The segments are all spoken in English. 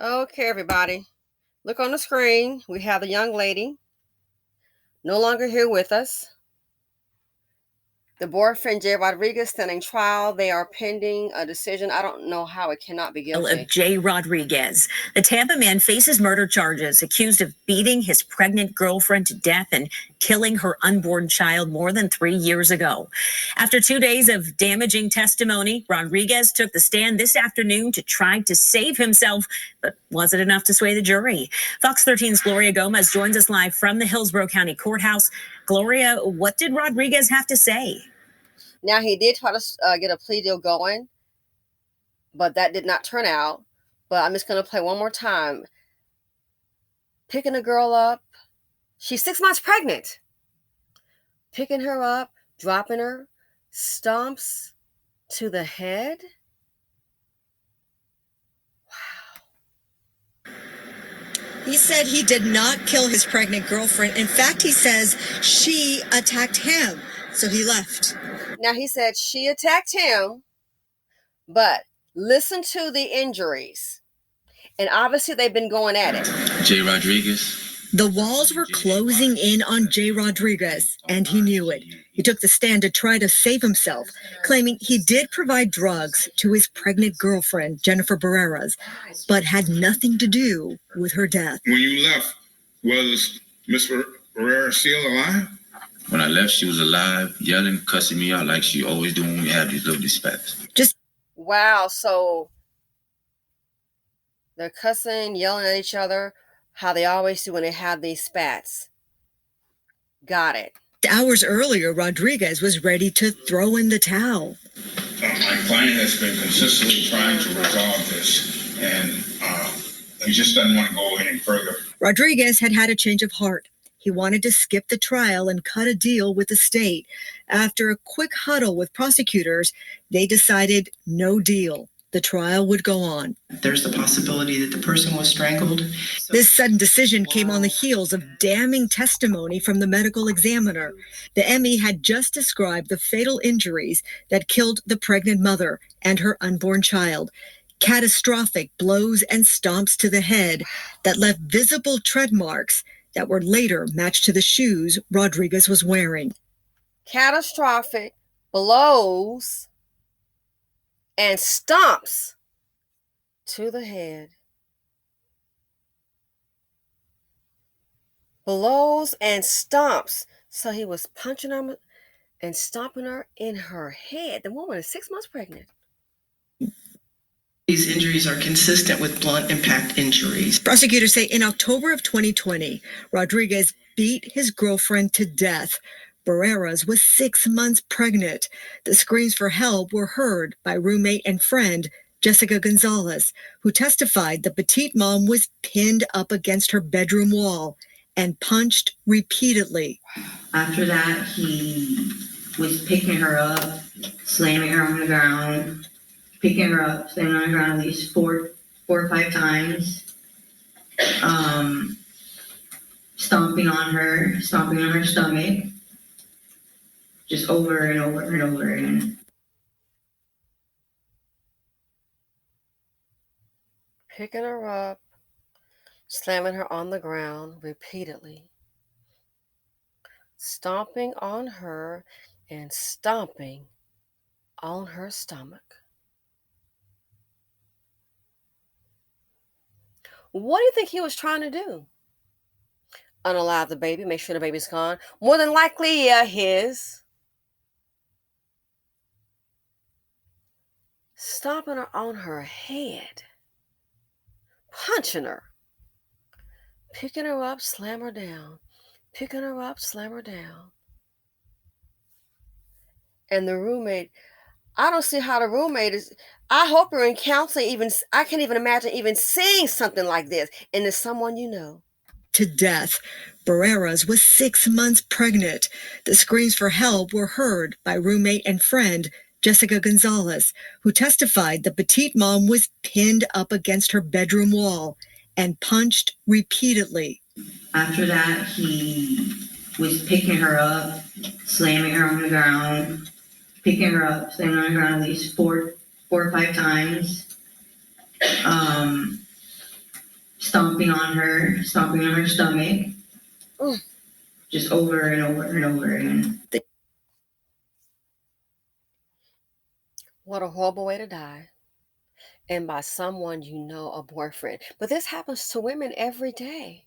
Okay, everybody. Look on the screen. We have the young lady no longer here with us. The boyfriend, Jay Rodriguez, standing trial. They are pending a decision. I don't know how it cannot be guilty. Of Jay Rodriguez. The Tampa man faces murder charges, accused of beating his pregnant girlfriend to death and killing her unborn child more than 3 years ago. After 2 days of damaging testimony, Rodriguez took the stand this afternoon to try to save himself, but was it enough to sway the jury? Fox 13's Gloria Gomez joins us live from the Hillsborough County Courthouse. Gloria, what did Rodriguez have to say? Now, he did try to get a plea deal going, but that did not turn out. But I'm just going to play one more time. Picking a girl up. She's 6 months pregnant. Picking her up, dropping her, stomps to the head. Wow. He said he did not kill his pregnant girlfriend. In fact, he says she attacked him, so he left. Now, he said she attacked him, but listen to the injuries. And obviously, they've been going at it. Jay Rodriguez. The walls were closing in on Jay Rodriguez, and he knew it. He took the stand to try to save himself, claiming he did provide drugs to his pregnant girlfriend, Jennifer Barreras, but had nothing to do with her death. When you left, was Miss Barrera still alive? When I left, she was alive, yelling, cussing me out like she always do when we have these little dispats. Wow, so they're cussing, yelling at each other, how they always do when they have these spats. Got it. Hours earlier, Rodriguez was ready to throw in the towel. My client has been consistently trying to resolve this, and he just doesn't want to go any further. Rodriguez had had a change of heart. He wanted to skip the trial and cut a deal with the state. After a quick huddle with prosecutors, they decided no deal. The trial would go on. There's the possibility that the person was strangled. This sudden decision came on the heels of damning testimony from the medical examiner. The ME had just described the fatal injuries that killed the pregnant mother and her unborn child. Catastrophic blows and stomps to the head that left visible tread marks that were later matched to the shoes Rodriguez was wearing. Catastrophic blows and stomps to the head. Blows and stomps. So he was punching her and stomping her in her head. The woman is 6 months pregnant. These injuries are consistent with blunt impact injuries. Prosecutors say in October of 2020, Rodriguez beat his girlfriend to death. Barreras was 6 months pregnant. The screams for help were heard by roommate and friend Jessica Gonzalez, who testified the petite mom was pinned up against her bedroom wall and punched repeatedly. After that, he was picking her up, slamming her on the ground, picking her up, slamming her on the ground at least four or five times, stomping on her stomach, just over and over and over again. Picking her up, slamming her on the ground repeatedly, stomping on her and stomping on her stomach. What do you think he was trying to do? Unalive the baby, make sure the baby's gone. More than likely, yeah, his. Stomping her on her head. Punching her. Picking her up, slam her down. Picking her up, slam her down. And the roommate, I don't see how the roommate is. I hope you're in counseling. I can't even imagine even seeing something like this. And it's someone you know. To death. Barreras was 6 months pregnant. The screams for help were heard by roommate and friend Jessica Gonzalez, who testified the petite mom was pinned up against her bedroom wall and punched repeatedly. After that, he was picking her up, slamming her on the ground, picking her up, slamming her on the ground at least four or five times, stomping on her stomach, just over and over and over again. What a horrible way to die. And by someone you know, a boyfriend. But this happens to women every day.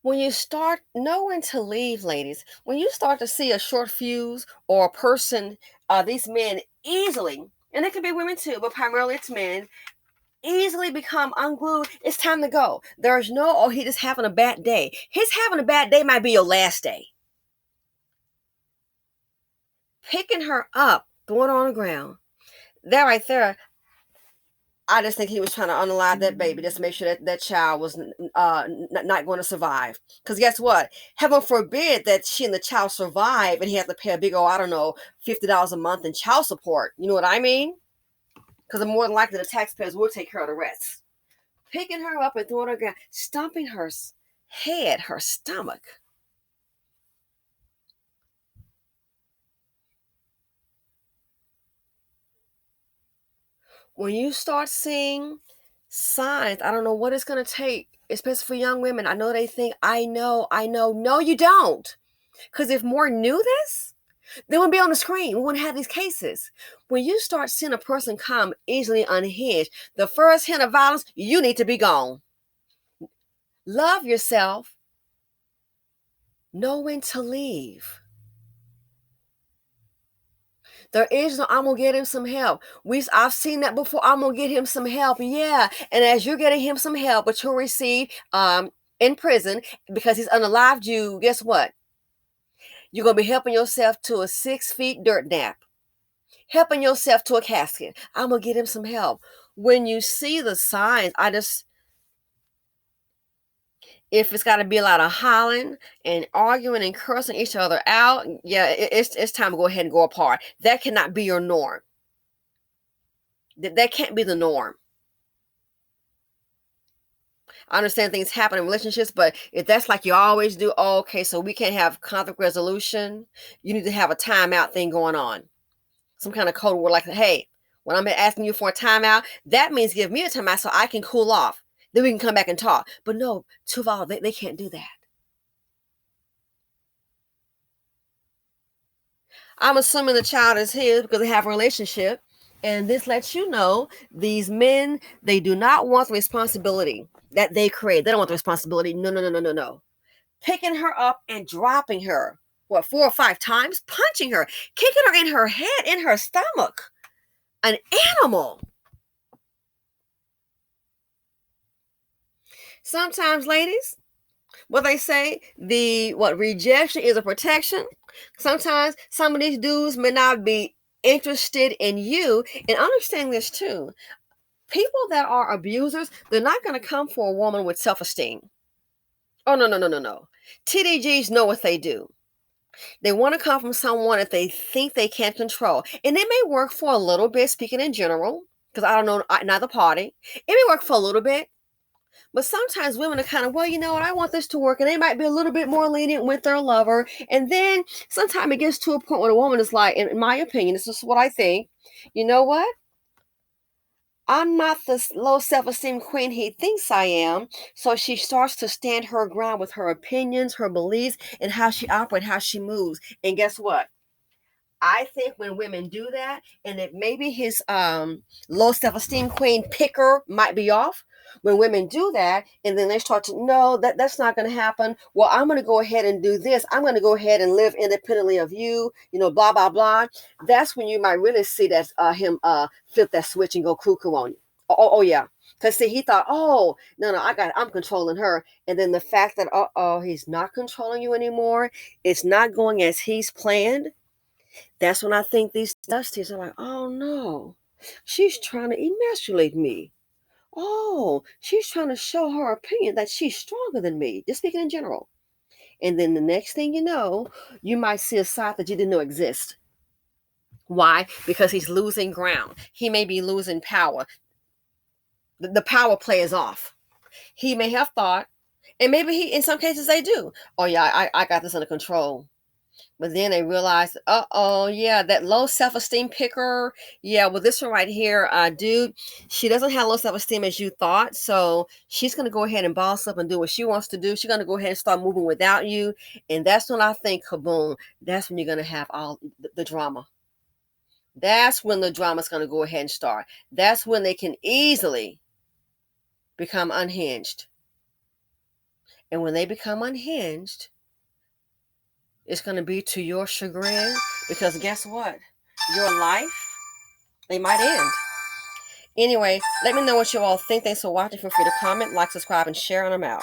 When you start knowing to leave, ladies, when you start to see a short fuse or a person, these men easily, and it can be women too, but primarily it's men, easily become unglued. It's time to go. There's no, oh, he just having a bad day. His having a bad day might be your last day. Picking her up, throwing her on the ground. That right there, I just think he was trying to unalive that baby just to make sure that child was not going to survive. Because guess what? Heaven forbid that she and the child survive and he has to pay a big old, I don't know, $50 a month in child support. You know what I mean? Because more than likely the taxpayers will take care of the rest. Picking her up and throwing her down, stomping her head, her stomach. When you start seeing signs, I don't know what it's going to take, especially for young women. I know they think, I know. No, you don't. Because if more knew this, they wouldn't be on the screen. We wouldn't have these cases. When you start seeing a person come easily unhinged, the first hint of violence, you need to be gone. Love yourself. Know when to leave. There is no, I'm going to get him some help. I've seen that before. I'm going to get him some help. Yeah. And as you're getting him some help, but you'll receive in prison because he's unalived you, guess what? You're going to be helping yourself to a 6 feet dirt nap. Helping yourself to a casket. I'm going to get him some help. When you see the signs, if it's got to be a lot of hollering and arguing and cursing each other out, yeah, it's time to go ahead and go apart. That cannot be your norm. That can't be the norm. I understand things happen in relationships, but if that's like you always do, oh, okay, so we can't have conflict resolution. You need to have a timeout thing going on. Some kind of code word like, hey, when I'm asking you for a timeout, that means give me a timeout so I can cool off. Then we can come back and talk. But no, Tuval, they can't do that. I'm assuming the child is his because they have a relationship. And this lets you know these men, they do not want the responsibility that they create. They don't want the responsibility. No. Picking her up and dropping her, 4 or 5 times? Punching her, kicking her in her head, in her stomach. An animal. Sometimes, ladies, what they say, rejection is a protection. Sometimes some of these dudes may not be interested in you. And understand this too. People that are abusers, they're not going to come for a woman with self-esteem. Oh, no. TDGs know what they do. They want to come from someone that they think they can control. And it may work for a little bit, speaking in general, because I don't know neither party. It may work for a little bit. But sometimes women are kind of, well, you know what, I want this to work. And they might be a little bit more lenient with their lover. And then sometimes it gets to a point where a woman is like, in my opinion, this is what I think. You know what? I'm not the low self-esteem queen he thinks I am. So she starts to stand her ground with her opinions, her beliefs, and how she operates, how she moves. And guess what? I think when women do that, and if maybe his low self-esteem queen picker might be off, when women do that, and then they start to, no, that's not going to happen. Well, I'm going to go ahead and do this. I'm going to go ahead and live independently of you, blah, blah, blah. That's when you might really see that him flip that switch and go cuckoo on you. Oh yeah. Because see, he thought, oh, no, I'm controlling her. And then the fact that, he's not controlling you anymore. It's not going as he's planned. That's when I think these dusties are like, oh no, she's trying to emasculate me. Oh, she's trying to show her opinion that she's stronger than me, just speaking in general. And then the next thing you know, you might see a side that you didn't know exist. Why? Because he's losing ground. He may be losing power. The power play is off. He may have thought, and maybe in some cases they do. Oh yeah, I got this under control. But then they realize, uh-oh, yeah, that low self-esteem picker. Yeah, well, this one right here, dude, she doesn't have low self-esteem as you thought. So she's going to go ahead and boss up and do what she wants to do. She's going to go ahead and start moving without you. And that's when I think, kaboom, that's when you're going to have all the drama. That's when the drama's going to go ahead and start. That's when they can easily become unhinged. And when they become unhinged, it's going to be to your chagrin, because guess what? Your life, they might end. Anyway, let me know what you all think. Thanks for watching. Feel free to comment, like, subscribe, and share, and I'm out.